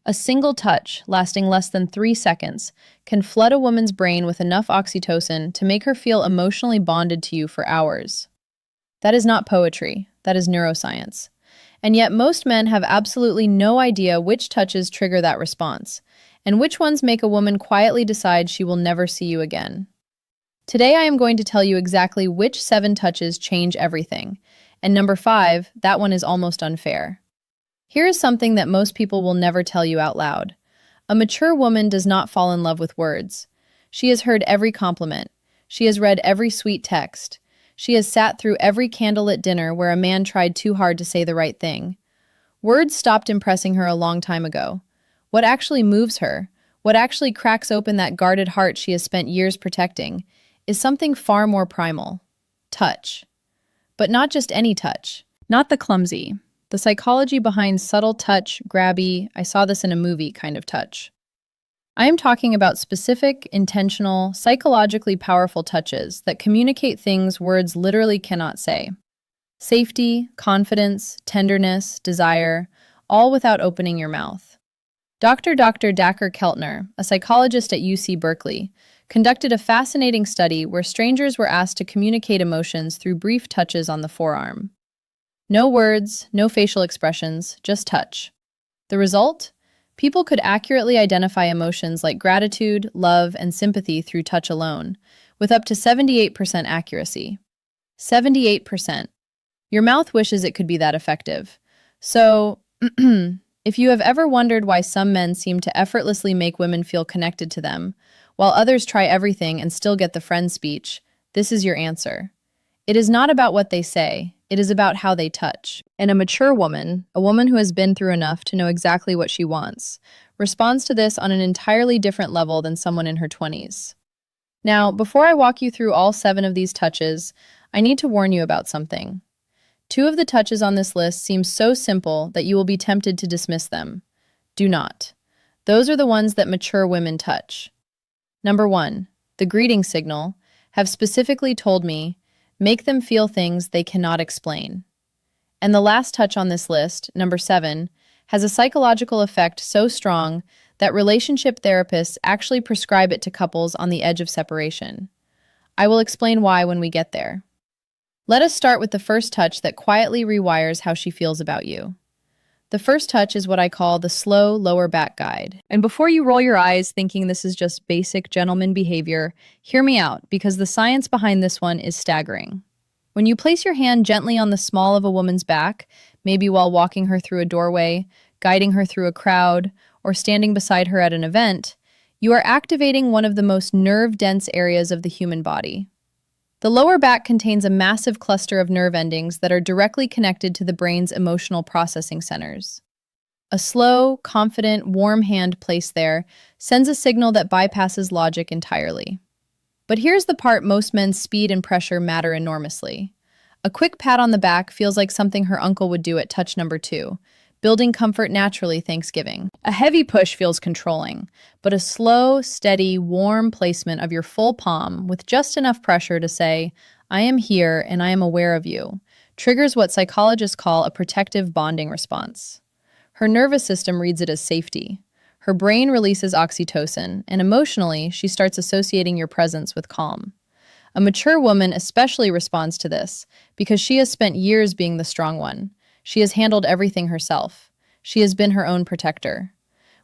A single touch, lasting less than 3 seconds, can flood a woman's brain with enough oxytocin to make her feel emotionally bonded to you for hours. That is not poetry, that is neuroscience. And yet most men have absolutely no idea which touches trigger that response, and which ones make a woman quietly decide she will never see you again. Today I am going to tell you exactly which 7 touches change everything. And number 5, that one is almost unfair. Here is something that most people will never tell you out loud. A mature woman does not fall in love with words. She has heard every compliment. She has read every sweet text. She has sat through every candlelit dinner where a man tried too hard to say the right thing. Words stopped impressing her a long time ago. What actually moves her, what actually cracks open that guarded heart she has spent years protecting, is something far more primal. Touch. But not just any touch. Not the clumsy. The psychology behind subtle touch, grabby, I saw this in a movie kind of touch. I am talking about specific, intentional, psychologically powerful touches that communicate things words literally cannot say. Safety, confidence, tenderness, desire, all without opening your mouth. Dr. Dacher Keltner, a psychologist at UC Berkeley, conducted a fascinating study where strangers were asked to communicate emotions through brief touches on the forearm. No words, no facial expressions, just touch. The result? People could accurately identify emotions like gratitude, love, and sympathy through touch alone, with up to 78% accuracy. 78%. Your mouth wishes it could be that effective. So, if you have ever wondered why some men seem to effortlessly make women feel connected to them, while others try everything and still get the friend speech, this is your answer. It is not about what they say. It is about how they touch. And a mature woman, a woman who has been through enough to know exactly what she wants, responds to this on an entirely different level than someone in her 20s. Now, before I walk you through all 7 of these touches, I need to warn you about something. 2 of the touches on this list seem so simple that you will be tempted to dismiss them. Do not. Those are the ones that mature women touch. Number 1, the greeting signal, have specifically told me, make them feel things they cannot explain. And the last touch on this list, number 7, has a psychological effect so strong that relationship therapists actually prescribe it to couples on the edge of separation. I will explain why when we get there. Let us start with the first touch that quietly rewires how she feels about you. The first touch is what I call the slow lower back guide. And before you roll your eyes thinking this is just basic gentleman behavior, hear me out because the science behind this one is staggering. When you place your hand gently on the small of a woman's back, maybe while walking her through a doorway, guiding her through a crowd, or standing beside her at an event, you are activating one of the most nerve-dense areas of the human body. The lower back contains a massive cluster of nerve endings that are directly connected to the brain's emotional processing centers. A slow, confident, warm hand placed there sends a signal that bypasses logic entirely. But here's the part most men's speed and pressure matter enormously. A quick pat on the back feels like something her uncle would do at touch number 2, building comfort naturally Thanksgiving. A heavy push feels controlling, but a slow, steady, warm placement of your full palm with just enough pressure to say, I am here and I am aware of you, triggers what psychologists call a protective bonding response. Her nervous system reads it as safety. Her brain releases oxytocin, and emotionally, she starts associating your presence with calm. A mature woman especially responds to this because she has spent years being the strong one. She has handled everything herself. She has been her own protector.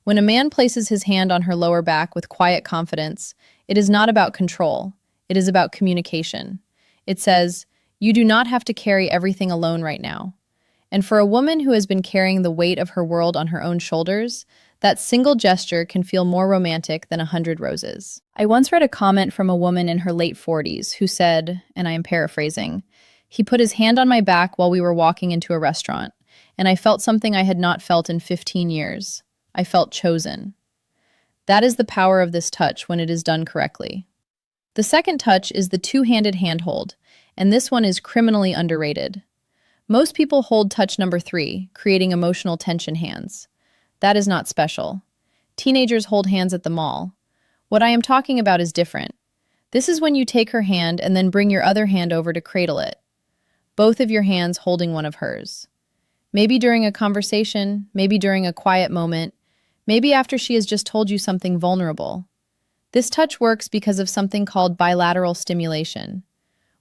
When a man places his hand on her lower back with quiet confidence, it is not about control. It is about communication. It says, you do not have to carry everything alone right now. And for a woman who has been carrying the weight of her world on her own shoulders, that single gesture can feel more romantic than 100 roses. I once read a comment from a woman in her late 40s who said, and I am paraphrasing, he put his hand on my back while we were walking into a restaurant, and I felt something I had not felt in 15 years. I felt chosen. That is the power of this touch when it is done correctly. The second touch is the two-handed handhold, and this one is criminally underrated. Most people hold touch number 3, creating emotional tension hands. That is not special. Teenagers hold hands at the mall. What I am talking about is different. This is when you take her hand and then bring your other hand over to cradle it. Both of your hands holding one of hers. Maybe during a conversation, maybe during a quiet moment, maybe after she has just told you something vulnerable. This touch works because of something called bilateral stimulation.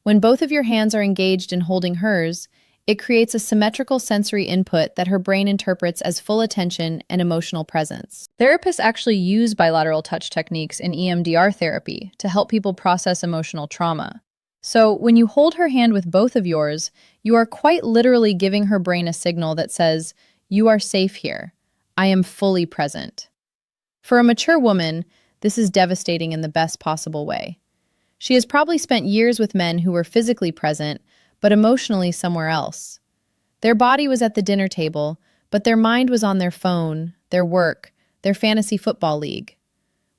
When both of your hands are engaged in holding hers, it creates a symmetrical sensory input that her brain interprets as full attention and emotional presence. Therapists actually use bilateral touch techniques in EMDR therapy to help people process emotional trauma. So, when you hold her hand with both of yours, you are quite literally giving her brain a signal that says, "You are safe here. I am fully present." For a mature woman, this is devastating in the best possible way. She has probably spent years with men who were physically present, but emotionally somewhere else. Their body was at the dinner table, but their mind was on their phone, their work, their fantasy football league.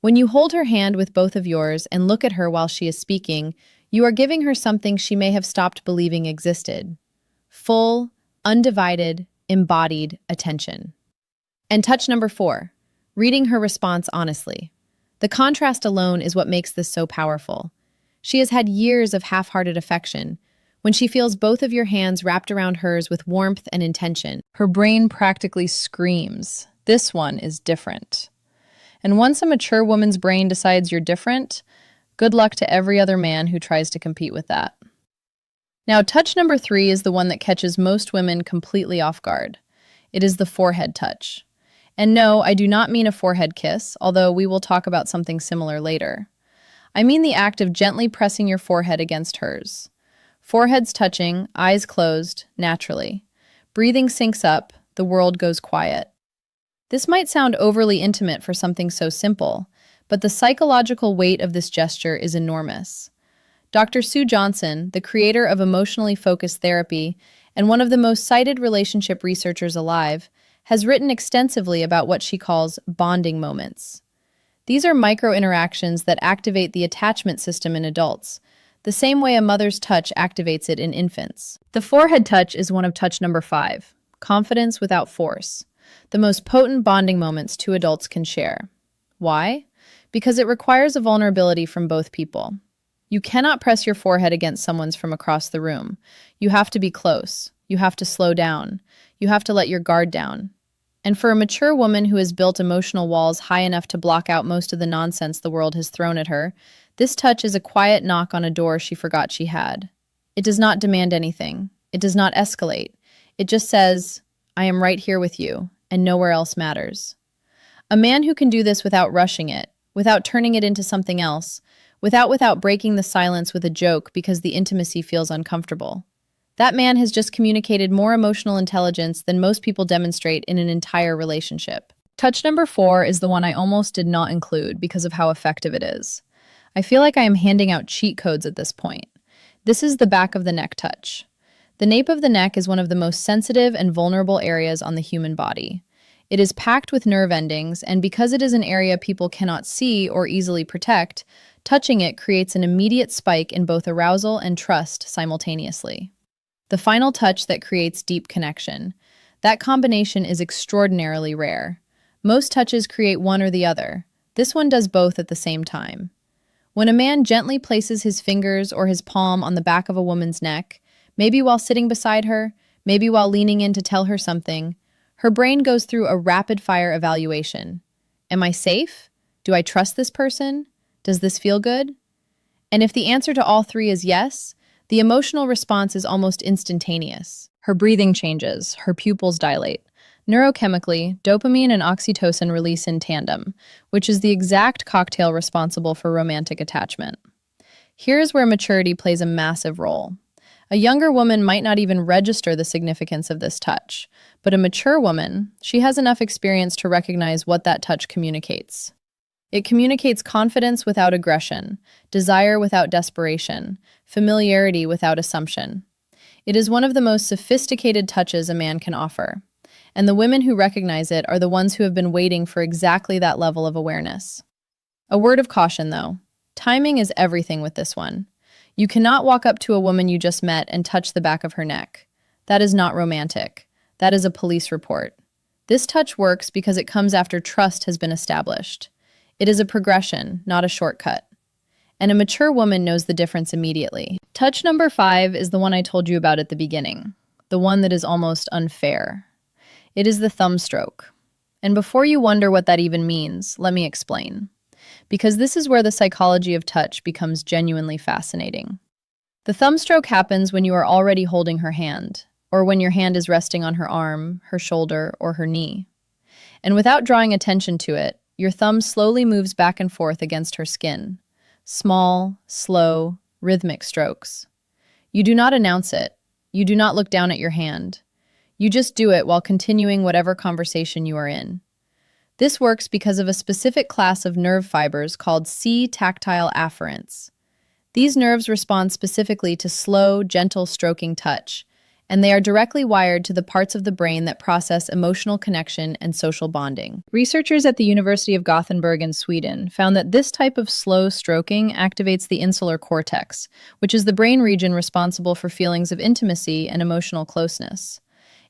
When you hold her hand with both of yours and look at her while she is speaking, you are giving her something she may have stopped believing existed. Full, undivided, embodied attention. And touch number 4, reading her response honestly. The contrast alone is what makes this so powerful. She has had years of half-hearted affection. When she feels both of your hands wrapped around hers with warmth and intention, her brain practically screams, "This one is different." And once a mature woman's brain decides you're different, good luck to every other man who tries to compete with that. Now, touch number 3 is the one that catches most women completely off guard. It is the forehead touch. And no, I do not mean a forehead kiss, although we will talk about something similar later. I mean the act of gently pressing your forehead against hers. Foreheads touching, eyes closed, naturally. Breathing syncs up, the world goes quiet. This might sound overly intimate for something so simple, but the psychological weight of this gesture is enormous. Dr. Sue Johnson, the creator of emotionally focused therapy and one of the most cited relationship researchers alive, has written extensively about what she calls bonding moments. These are micro-interactions that activate the attachment system in adults, the same way a mother's touch activates it in infants. The forehead touch is one of touch number 5, confidence without force, the most potent bonding moments two adults can share. Why? Because it requires a vulnerability from both people. You cannot press your forehead against someone's from across the room. You have to be close. You have to slow down. You have to let your guard down. And for a mature woman who has built emotional walls high enough to block out most of the nonsense the world has thrown at her, this touch is a quiet knock on a door she forgot she had. It does not demand anything. It does not escalate. It just says, "I am right here with you, and nowhere else matters." A man who can do this without rushing it, without turning it into something else, without breaking the silence with a joke because the intimacy feels uncomfortable. That man has just communicated more emotional intelligence than most people demonstrate in an entire relationship. Touch number 4 is the one I almost did not include because of how effective it is. I feel like I am handing out cheat codes at this point. This is the back of the neck touch. The nape of the neck is one of the most sensitive and vulnerable areas on the human body. It is packed with nerve endings, and because it is an area people cannot see or easily protect, touching it creates an immediate spike in both arousal and trust simultaneously. The final touch that creates deep connection. That combination is extraordinarily rare. Most touches create one or the other. This one does both at the same time. When a man gently places his fingers or his palm on the back of a woman's neck, maybe while sitting beside her, maybe while leaning in to tell her something, her brain goes through a rapid-fire evaluation. Am I safe? Do I trust this person? Does this feel good? And if the answer to all 3 is yes, the emotional response is almost instantaneous. Her breathing changes, her pupils dilate. Neurochemically, dopamine and oxytocin release in tandem, which is the exact cocktail responsible for romantic attachment. Here's where maturity plays a massive role. A younger woman might not even register the significance of this touch, but a mature woman, she has enough experience to recognize what that touch communicates. It communicates confidence without aggression, desire without desperation, familiarity without assumption. It is one of the most sophisticated touches a man can offer, and the women who recognize it are the ones who have been waiting for exactly that level of awareness. A word of caution, though. Timing is everything with this one. You cannot walk up to a woman you just met and touch the back of her neck. That is not romantic. That is a police report. This touch works because it comes after trust has been established. It is a progression, not a shortcut. And a mature woman knows the difference immediately. Touch number 5 is the one I told you about at the beginning, the one that is almost unfair. It is the thumb stroke. And before you wonder what that even means, let me explain. Because this is where the psychology of touch becomes genuinely fascinating. The thumb stroke happens when you are already holding her hand, or when your hand is resting on her arm, her shoulder, or her knee. And without drawing attention to it, your thumb slowly moves back and forth against her skin. Small, slow, rhythmic strokes. You do not announce it. You do not look down at your hand. You just do it while continuing whatever conversation you are in. This works because of a specific class of nerve fibers called C-tactile afferents. These nerves respond specifically to slow, gentle stroking touch, and they are directly wired to the parts of the brain that process emotional connection and social bonding. Researchers at the University of Gothenburg in Sweden found that this type of slow stroking activates the insular cortex, which is the brain region responsible for feelings of intimacy and emotional closeness.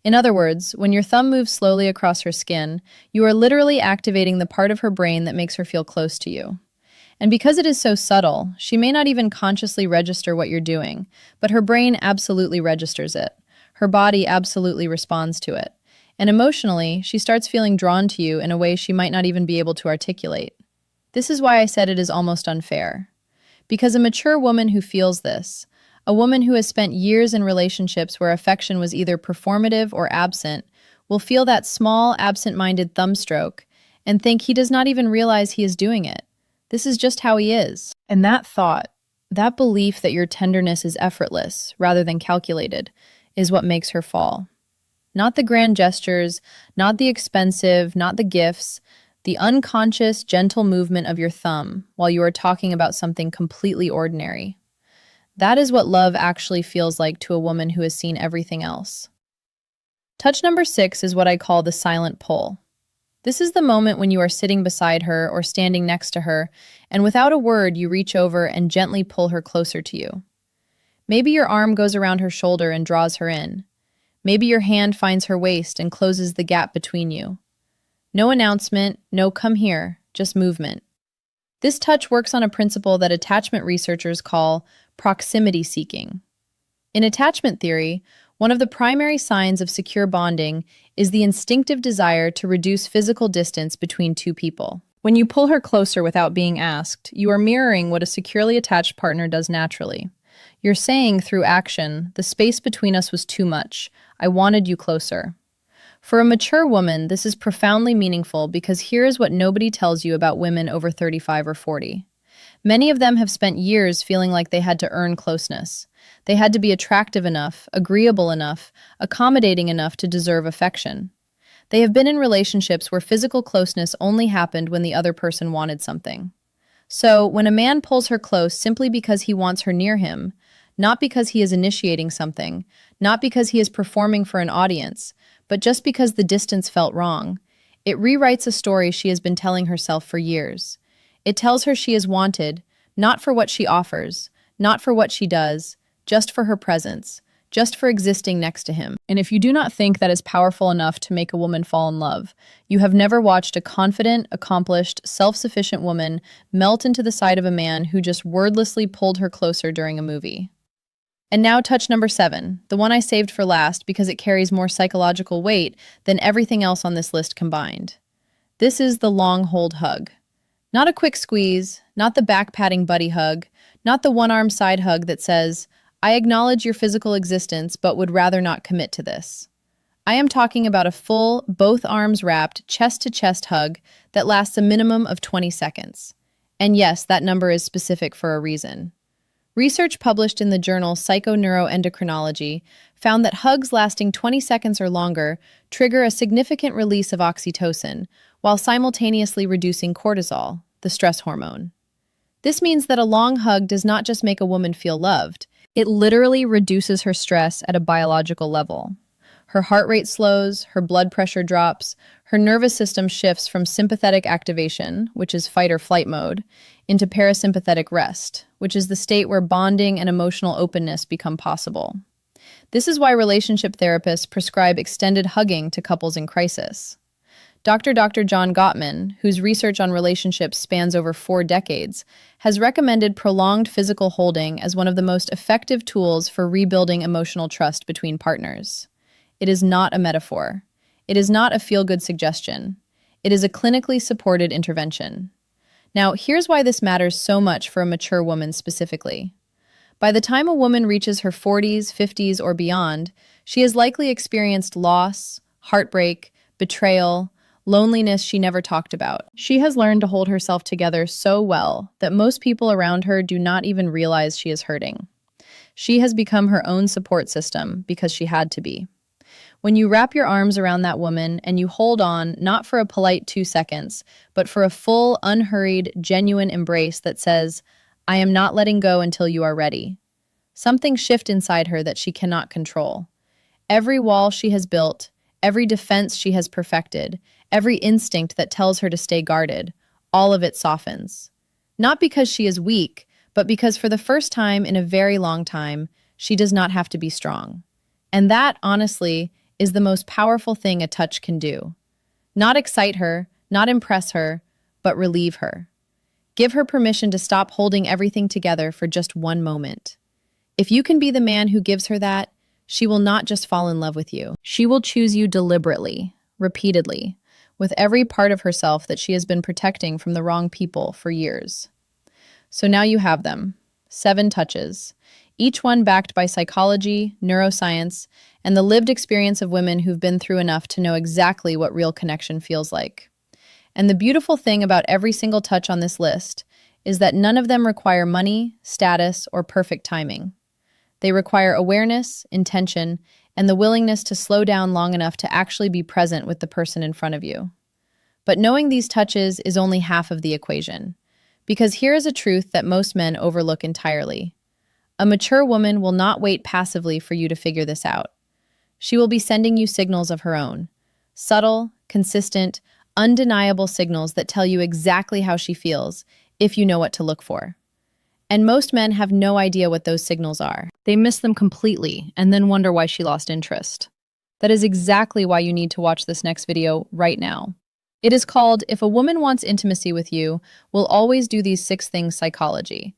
In other words, when your thumb moves slowly across her skin, you are literally activating the part of her brain that makes her feel close to you. And because it is so subtle, she may not even consciously register what you're doing, but her brain absolutely registers it. Her body absolutely responds to it. And emotionally, she starts feeling drawn to you in a way she might not even be able to articulate. This is why I said it is almost unfair. Because a mature woman who feels this, a woman who has spent years in relationships where affection was either performative or absent, will feel that small, absent-minded thumb stroke and think he does not even realize he is doing it. This is just how he is. And that thought, that belief that your tenderness is effortless rather than calculated, is what makes her fall. Not the grand gestures, not the expensive, not the gifts, the unconscious, gentle movement of your thumb while you are talking about something completely ordinary. That is what love actually feels like to a woman who has seen everything else. Touch number 6 is what I call the silent pull. This is the moment when you are sitting beside her or standing next to her, and without a word you reach over and gently pull her closer to you. Maybe your arm goes around her shoulder and draws her in. Maybe your hand finds her waist and closes the gap between you. No announcement, no come here, just movement. This touch works on a principle that attachment researchers call proximity seeking. In attachment theory, one of the primary signs of secure bonding is the instinctive desire to reduce physical distance between two people. When you pull her closer without being asked, you are mirroring what a securely attached partner does naturally. You're saying through action, the space between us was too much. I wanted you closer. For a mature woman, this is profoundly meaningful because here is what nobody tells you about women over 35 or 40. Many of them have spent years feeling like they had to earn closeness. They had to be attractive enough, agreeable enough, accommodating enough to deserve affection. They have been in relationships where physical closeness only happened when the other person wanted something. So, when a man pulls her close simply because he wants her near him, not because he is initiating something, not because he is performing for an audience, but just because the distance felt wrong, it rewrites a story she has been telling herself for years. It tells her she is wanted, not for what she offers, not for what she does, just for her presence, just for existing next to him. And if you do not think that is powerful enough to make a woman fall in love, you have never watched a confident, accomplished, self-sufficient woman melt into the side of a man who just wordlessly pulled her closer during a movie. And now touch number 7, the one I saved for last because it carries more psychological weight than everything else on this list combined. This is the long hold hug. Not a quick squeeze, not the back-patting buddy hug, not the one-arm side hug that says, I acknowledge your physical existence but would rather not commit to this. I am talking about a full, both arms wrapped, chest-to-chest hug that lasts a minimum of 20 seconds. And yes, that number is specific for a reason. Research published in the journal Psychoneuroendocrinology found that hugs lasting 20 seconds or longer trigger a significant release of oxytocin, while simultaneously reducing cortisol, the stress hormone. This means that a long hug does not just make a woman feel loved, it literally reduces her stress at a biological level. Her heart rate slows, her blood pressure drops, her nervous system shifts from sympathetic activation, which is fight or flight mode, into parasympathetic rest, which is the state where bonding and emotional openness become possible. This is why relationship therapists prescribe extended hugging to couples in crisis. Dr. John Gottman, whose research on relationships spans over 4 decades, has recommended prolonged physical holding as one of the most effective tools for rebuilding emotional trust between partners. It is not a metaphor. It is not a feel-good suggestion. It is a clinically supported intervention. Now, here's why this matters so much for a mature woman specifically. By the time a woman reaches her 40s, 50s, or beyond, she has likely experienced loss, heartbreak, betrayal, loneliness she never talked about. She has learned to hold herself together so well that most people around her do not even realize she is hurting. She has become her own support system because she had to be. When you wrap your arms around that woman and you hold on, not for a polite 2 seconds, but for a full, unhurried, genuine embrace that says, "I am not letting go until you are ready," something shifts inside her that she cannot control. Every wall she has built, every defense she has perfected, every instinct that tells her to stay guarded, all of it softens. Not because she is weak, but because for the first time in a very long time, she does not have to be strong. And that, honestly, is the most powerful thing a touch can do. Not excite her, not impress her, but relieve her. Give her permission to stop holding everything together for just one moment. If you can be the man who gives her that, she will not just fall in love with you. She will choose you deliberately, repeatedly, with every part of herself that she has been protecting from the wrong people for years. So now you have them. 7 touches, each one backed by psychology, neuroscience, and the lived experience of women who've been through enough to know exactly what real connection feels like. And the beautiful thing about every single touch on this list is that none of them require money, status, or perfect timing. They require awareness, intention, and the willingness to slow down long enough to actually be present with the person in front of you. But knowing these touches is only half of the equation. Because here is a truth that most men overlook entirely. A mature woman will not wait passively for you to figure this out. She will be sending you signals of her own. Subtle, consistent, undeniable signals that tell you exactly how she feels, if you know what to look for. And most men have no idea what those signals are. They miss them completely and then wonder why she lost interest. That is exactly why you need to watch this next video right now. It is called "If a Woman Wants Intimacy with You, We'll Always Do These 6 Things Psychology."